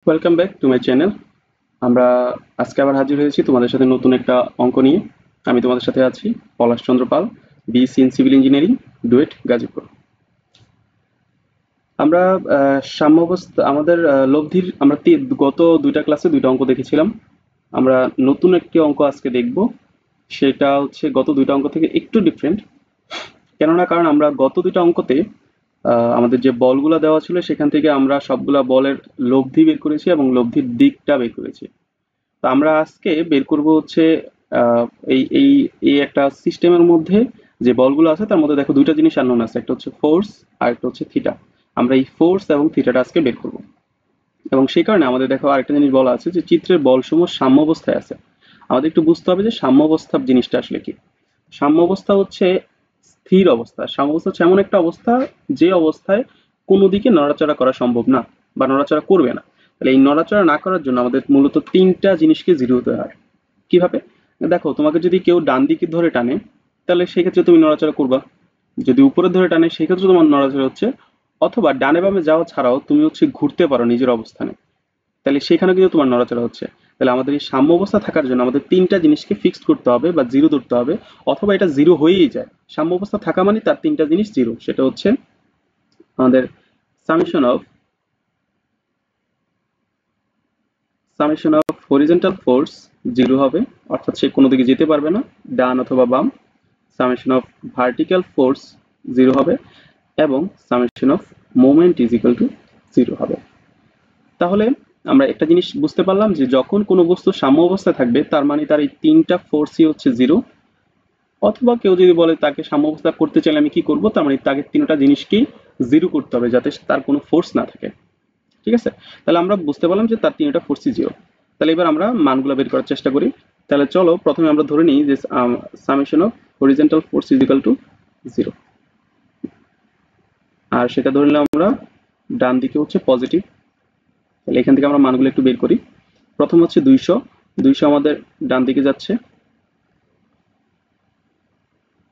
Welcome back to my channel. আমরা আজকে আবার হাজির হয়েছি তোমাদের সাথে নতুন একটা অঙ্ক নিয়ে। আমি তোমাদের সাথে আছি Palash Chandra Pal, BSc in civil engineering, DUET, Gazipur. আমরা সাম্যাবস্থা আমাদের লব্ধির আমরা গত দুইটা ক্লাসে দুইটা অঙ্ক দেখেছিলাম। আমরা নতুন একটি অঙ্ক আজকে দেখব। সেটা হচ্ছে গত দুইটা অঙ্ক থেকে একটু ডিফারেন্ট। কেননা কারণ আমরা গত দুইটা অঙ্কতে আমাদের যে বলগুলা দেওয়া ছিল সেখান থেকে আমরা সবগুলা বলের লব্ধি বের করেছি এবং লব্ধির দিকটা বের করেছি। তো আমরা আজকে বের করব হচ্ছে আহ, এই এই এই একটা সিস্টেমের মধ্যে যে বলগুলো আছে তার মধ্যে দেখো দুইটা জিনিস আননোন আছে, একটা হচ্ছে ফোর্স আর একটা হচ্ছে থিটা। আমরা এই ফোর্স এবং থিটাটা আজকে বের করব এবং সেই কারণে আমাদের দেখো আরেকটা জিনিস বলা আছে যে চিত্রের বলসমূহ সাম্য অবস্থায় আছে। আমাদের একটু বুঝতে হবে যে সাম্য অবস্থা জিনিসটা আসলে কি। সাম্য অবস্থা হচ্ছে স্থির অবস্থা। সাম্য অবস্থা হচ্ছে এমন একটা অবস্থা যে অবস্থায় কোনো দিকে নড়াচড়া করা সম্ভব না বা নড়াচড়া করবে না। তাহলে এই নড়াচড়া না করার জন্য আমাদের মূলত তিনটা জিনিসকে জিরো হতে হয়। কিভাবে? দেখো তোমাকে যদি কেউ ডান দিকে ধরে টানে তাহলে সেক্ষেত্রে তুমি নড়াচড়া করবা। যদি উপরে ধরে টানে সেক্ষেত্রে তোমার নড়াচড়া হচ্ছে। অথবা ডানে বামে যাওয়া ছাড়াও তুমি হচ্ছে ঘুরতে পারো নিজের অবস্থানে, তাহলে সেখানে কিন্তু তোমার নড়াচড়া হচ্ছে। তাহলে আমাদের এই সাম্য অবস্থা থাকার জন্য আমাদের তিনটা জিনিসকে ফিক্সড করতে হবে বা জিরো ধরতে হবে। অথবা এটা জিরো হয়েই যায়, সাম্য অবস্থা থাকা মানে তার তিনটা জিনিস জিরো। সেটা হচ্ছে আমাদের summation of summation of horizontal force zero হবে, অর্থাৎ সে কোনো দিকে যেতে পারবে না, ডান অথবা বাম। Summation of vertical force zero হবে এবং summation of moment is equal to zero হবে। তাহলে আমরা একটা জিনিস বুঝতে পারলাম যে যখন কোনো বস্তু সাম্য অবস্থায় থাকবে তার মানে তার এই তিনটা ফোর্সই হচ্ছে জিরো। অথবা কেউ যদি বলে তাকে সাম্য অবস্থা করতে চাইলে আমি কি করব, তার মানে তাকে তিনটা জিনিসকেই জিরো করতে হবে যাতে তার কোনো ফোর্স না থাকে। ঠিক আছে? তাহলে আমরা বুঝতে পারলাম যে তার তিনটা ফোর্সই জিরো। তাহলে এবার আমরা মানগুলো বের করার চেষ্টা করি। তাহলে চলো প্রথমে আমরা ধরে নিই যে summation of horizontal force is equal to zero. আর সেটা ধরে নিলাম আমরা ডান দিকে হচ্ছে পজিটিভ। তাহলে এখান থেকে আমরা মানগুলো একটু বের করি। প্রথম হচ্ছে 200। 200 আমাদের ডান দিকে যাচ্ছে।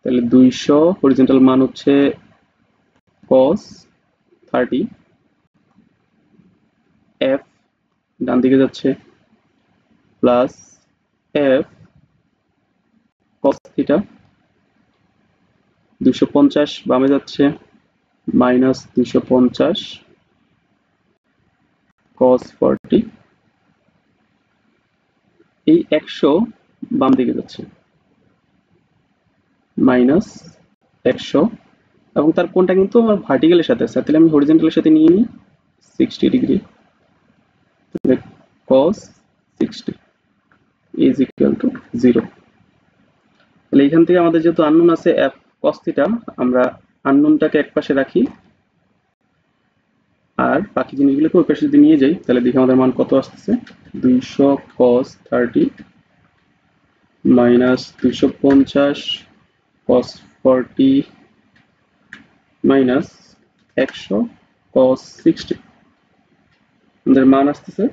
তাহলে 200 হরিজন্টাল মান হচ্ছে cos 30। f ডান দিকে যাচ্ছে প্লাস f cos থিটা। 250 বামে যাচ্ছে মাইনাস 250 cos 40। এই 100 বাম দিকে যাচ্ছে মাইনাস 100 এবং তার কোনটা কিন্তু আমার ভার্টিক্যালের সাথে আছে, তাহলে আমি হরিজন্টালের সাথে নিয়ে নিই 60 ডিগ্রি। তাহলে cos 60 ইজ ইকুয়াল টু 0। তাহলে এখান থেকে আমাদের যেহেতু আননোন আছে f cos থিটা, আমরা আননোনটাকে এক পাশে রাখি আর বাকি জিনিসগুলোকে ওই পাশে যদি নিয়ে যাই তাহলে দেখি আমাদের মান কত আসতেছে। 200 cos 30 minus 250 cos 40 minus 100 cos 60। আমাদের মান আসতেছে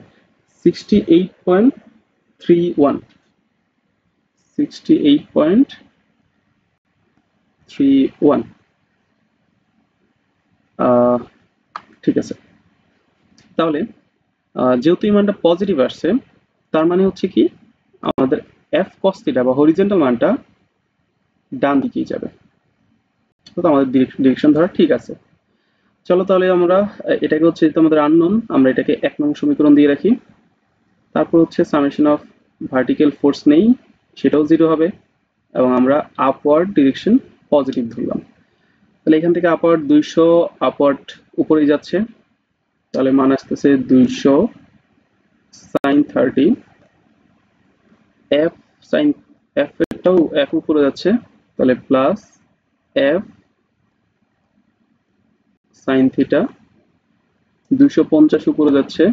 68.31। 68.31। ঠিক আছে। তাহলে যেহেতু এই মানটা পজিটিভ আসছে তার মানে হচ্ছে কি আমাদের f cos থিটা বা হরিজন্টাল মানটা ডান দিকেই যাবে। তো আমাদের ডিরেকশন ধরা ঠিক আছে। চলো তাহলে আমরা এটাকে হচ্ছে যেহেতু আমাদের আননোন, আমরা এটাকে 1 নং সমীকরণ দিয়ে রাখি। তারপর হচ্ছে সামেশন অফ ভার্টিক্যাল ফোর্স নেই, সেটাও জিরো হবে এবং আমরা আপওয়ার্ড ডিরেকশন পজিটিভ ধরলাম। তাহলে এখান থেকে আপওয়ার্ড 200 আপওয়ার্ড উপরেই যাচ্ছে। তাহলে মান আসতেছে 200 sin 30 f sin f এরটাও f উপরে যাচ্ছে, তাহলে প্লাস f sin থিটা। 250 উপরে যাচ্ছে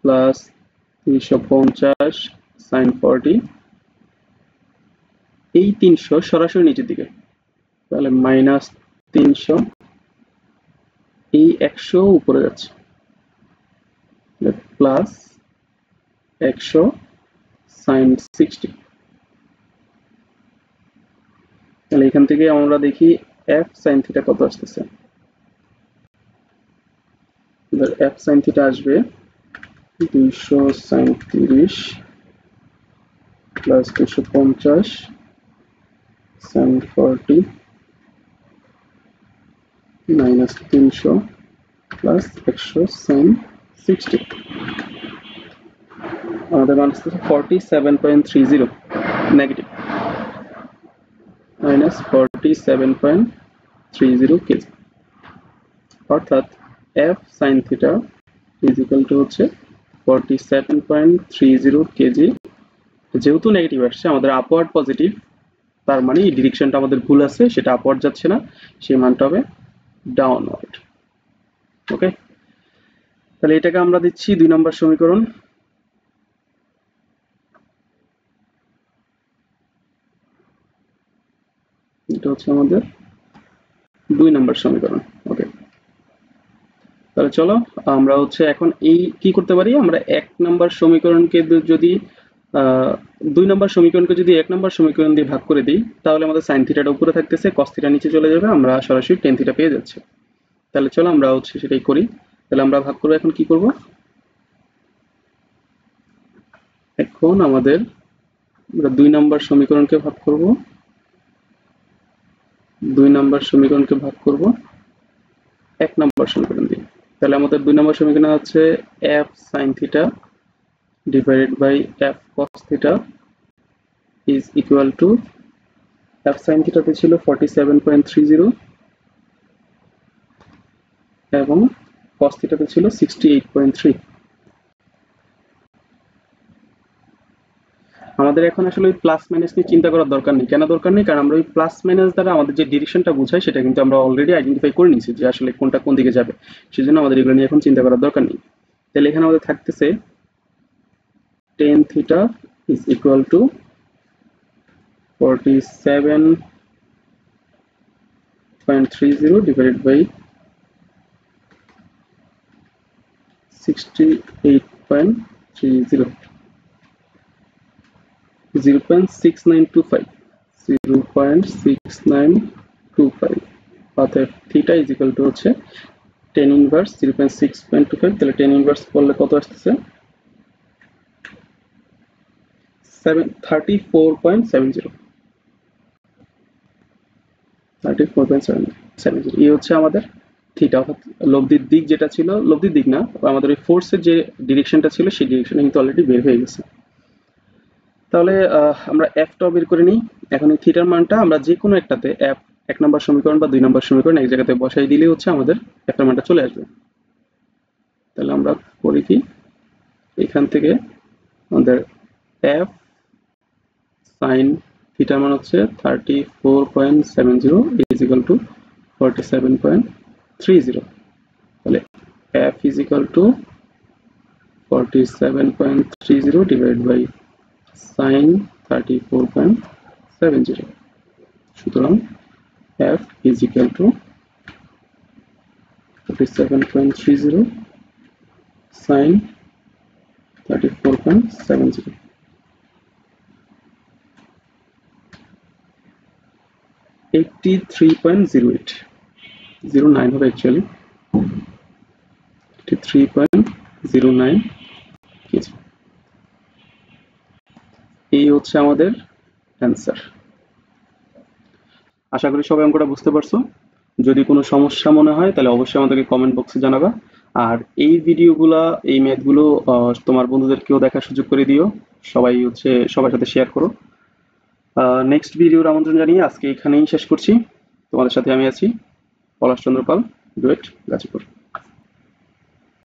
প্লাস 350 sin 40। এই 300 সরাসরি নিচের দিকে, তাহলে মাইনাস 300। এই 100 উপরে যাচ্ছে প্লাস 100 sin 60। তাহলে এখান থেকে আমরা দেখি f sin থিটা কত আসতেছে। f sin থিটা আসবে 237 plus 250 sin 40 minus 300 plus 100 sin 60 আমাদের মান আসছে 47.30 নেগেটিভ মাইনাস 47.30 কেজি অর্থাৎ f sin theta is equal two হচ্ছে 47.30 কেজি। যেহেতু নেগেটিভ আসছে আমাদের আপওয়ার্ড পজিটিভ, তার মানে এই ডিরেকশনটা আমাদের ভুল আছে, সেটা আপওয়ার্ড যাচ্ছে না, সেই মানটা হবে ডাউনওয়ার্ড। ওকে, তাহলে এটাকে আমরা দিচ্ছি 2 নম্বর সমীকরণ। এটা হচ্ছে আমাদের 2 নম্বর সমীকরণ। ওকে, তাহলে চলো আমরা হচ্ছে এখন এই কি করতে পারি, আমরা 1 নম্বর সমীকরণকে যদি 2 নম্বর সমীকরণকে যদি 1 নম্বর সমীকরণ দিয়ে ভাগ করে দিই, তাহলে আমাদের sin থিটাটা উপরে থাকতেছে, cos থিটা নিচে চলে যাবে, আমরা সরাসরি tan থিটা পেয়ে যাচ্ছি। তাহলে চলো আমরা হচ্ছে সেটাই করি। তাহলে আমরা ভাগ করব, এখন কি করব, এখন আমাদের 2 নম্বর সমীকরণকে ভাগ করব, 2 নম্বর সমীকরণকে ভাগ করব 1 নম্বর সমীকরণ দিয়ে। তাহলে আমাদের 2 নম্বর সমীকরণ হচ্ছে f sin theta divided by f cos theta is equal to f sin theta তে ছিল 47.30 এবং cos থিটা তে ছিল 68.3। আমাদের এখন আসলে ওই প্লাস মাইনাস নিয়ে চিন্তা করার দরকার নেই। কেন দরকার নেই? কারণ আমরা ওই প্লাস মাইনাস দ্বারা আমাদের যে ডিরেকশনটা বোঝায় সেটা কিন্তু আমরা অলরেডি আইডেন্টিফাই করে নিয়েছি যে আসলে কোনটা কোন দিকে যাবে, সেজন্য আমাদের এগুলো নিয়ে এখন চিন্তা করার দরকার নেই। তাহলে এখানে আমাদের থাকতেছে tan theta is equal to 47.30 divided by 68.30, 0.6925, 0.6925, অতএব থিটা ইজ ইকুয়াল টু হচ্ছে tan ইনভার্স 0.625। তাহলে tan ইনভার্স করলে কত আসতেছে 34.70, 34.70। এই হচ্ছে আমাদের থিটা, অর্থাৎ লব্ধির দিক যেটা ছিল, লব্ধির দিক না, আমাদের ওই ফোর্সের যে ডিরেকশনটা ছিল সেই ডিরেকশনে কিন্তু অলরেডি বের হয়ে গেছে। তাহলে আমরা এফটাও বের করে নিই। এখন এই থিটার মানটা আমরা যে কোনো একটাতে এফ 1 নম্বর সমীকরণ বা 2 নম্বর সমীকরণ এক জায়গাতে বসাই দিলেই হচ্ছে আমাদের এফটার মানটা চলে আসবে। তাহলে আমরা করি কি, এখান থেকে আমাদের এফ সাইন থিটার মান হচ্ছে 34.70 ইজ ইকুয়াল টু 47.30। তাহলে F is equal to 47.30 divide by sin 34.70। সুতরাং f is equal to 47.30 sin 34.70। 83.08, 09 হবে অ্যাকচুয়ালি, 83.09 কেজি। এই হচ্ছে আমাদের অ্যান্সার। আশা করি সবাই অঙ্কটা বুঝতে পারছো। যদি কোনো সমস্যা মনে হয় তাহলে অবশ্যই আমাদেরকে কমেন্ট বক্সে জানাবা। আর এই ভিডিওগুলা, এই ম্যাথগুলো তোমার বন্ধুদেরকেও দেখার সুযোগ করে দিও, সবাই হচ্ছে সবার সাথে শেয়ার করো। নেক্সট ভিডিওর আমন্ত্রণ জানিয়ে আজকে এখানেই শেষ করছি। তোমাদের সাথে আমি আছি পলাশ চন্দ্র পাল, ডুয়েট, গাজীপুর।